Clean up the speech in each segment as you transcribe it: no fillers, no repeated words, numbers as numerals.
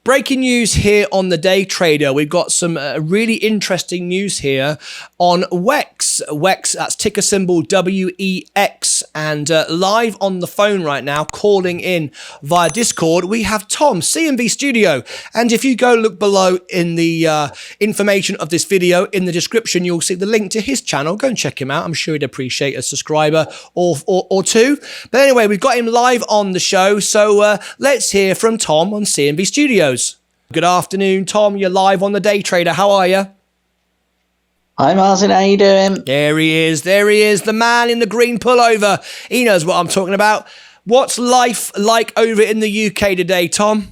Breaking news here on The Day Trader. We've got some really interesting news here on WEX. WEX, that's ticker symbol WEX. And live on the phone right now, calling in via Discord, we have Tom, C&V Studio. And if you go look below in the information of this video, in the description, you'll see the link to his channel. Go and check him out. I'm sure he'd appreciate a subscriber or two. But anyway, we've got him live on the show. So let's hear from Tom on C&V Studios. Good afternoon, Tom. You're live on The Day Trader. How are you? Hi, Martyn. How you doing? There he is. There he is. The man in the green pullover. He knows what I'm talking about. What's life like over in the UK today, Tom?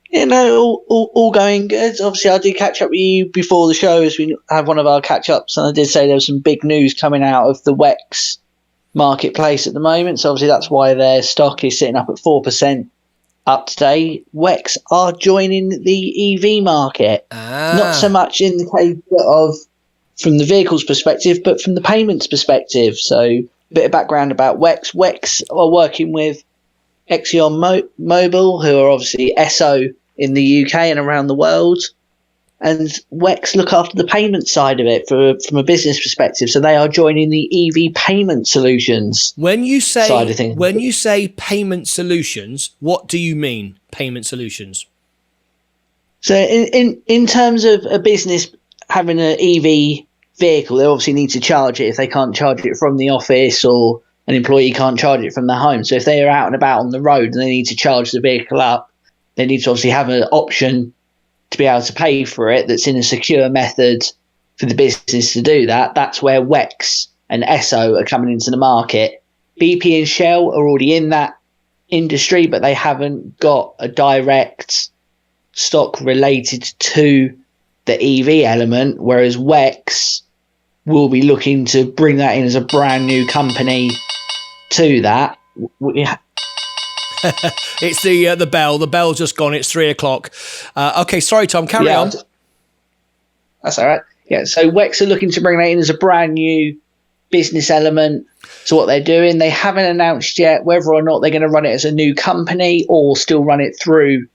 You know, all going good. Obviously, I did catch up with you before the show as we have one of our catch-ups, and I did say there was some big news coming out of the WEX marketplace at the moment. So obviously that's why their stock is sitting up at 4% up today. WEX are joining the EV market. Not so much in the case of from the vehicles perspective, but from the payments perspective. So a bit of background about WEX. WEX are working with ExxonMobil, who are obviously Esso in the UK and around the world. And WEX look after the payment side of it from a business perspective. So they are joining the EV payment solutions side of things. When you say payment solutions, what do you mean, payment solutions? So in terms of a business having an EV vehicle, they obviously need to charge it if they can't charge it from the office, or an employee can't charge it from their home. So if they are out and about on the road and they need to charge the vehicle up, they need to obviously have an option to be able to pay for it that's in a secure method for the business to do that. That's where WEX and Esso are coming into the market. BP and Shell are already in that industry, but they haven't got a direct stock related to the EV element, whereas WEX will be looking to bring that in as a brand new company to that. It's the bell. The bell's just gone. It's 3 o'clock. Okay, sorry, Tom. Carry on. That's all right. Yeah, so WEX are looking to bring that in as a brand new business element to what they're doing. They haven't announced yet whether or not they're going to run it as a new company or still run it through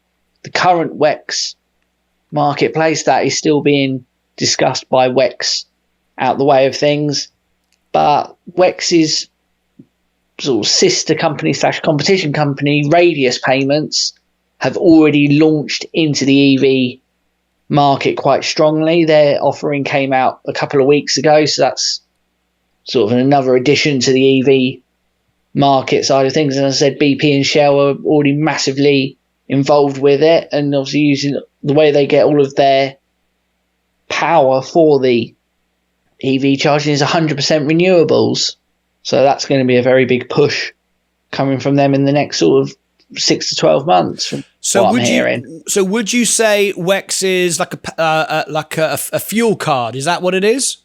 the current WEX marketplace. That is still being discussed by WEX out the way of things. But WEX's sort of sister company / competition company, Radius Payments, have already launched into the EV market quite strongly. Their offering came out a couple of weeks ago, so that's sort of another addition to the EV market side of things. And as I said, BP and Shell are already massively involved with it, and obviously using the way they get all of their power for the EV charging is 100% renewables. So that's going to be a very big push coming from them in the next sort of 6 to 12 months. So would you say WEX is like a fuel card? Is that what it is?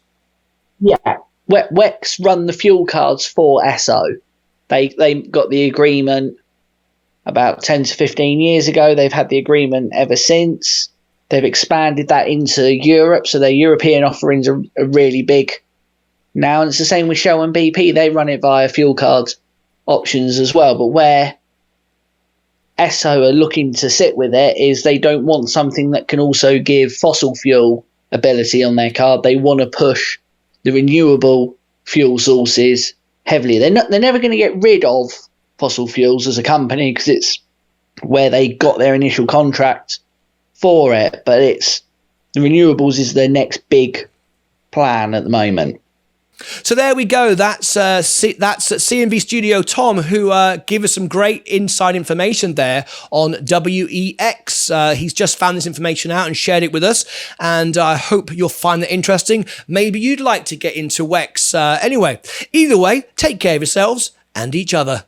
Yeah, WEX run the fuel cards for Esso. They got the agreement about 10 to 15 years ago. They've had the agreement ever since. They've expanded that into Europe, so their European offerings are really big now, and it's the same with Shell and BP. They run it via fuel card options as well. But where Esso are looking to sit with it is they don't want something that can also give fossil fuel ability on their card. They want to push the renewable fuel sources heavily. They're never going to get rid of fossil fuels as a company because it's where they got their initial contract for it. But it's the renewables is their next big plan at the moment. So there we go. That's C&V Studio Tom, who gave us some great inside information there on WEX. He's just found this information out and shared it with us, and I hope you'll find that interesting. Maybe you'd like to get into WEX. Anyway, either way, take care of yourselves and each other.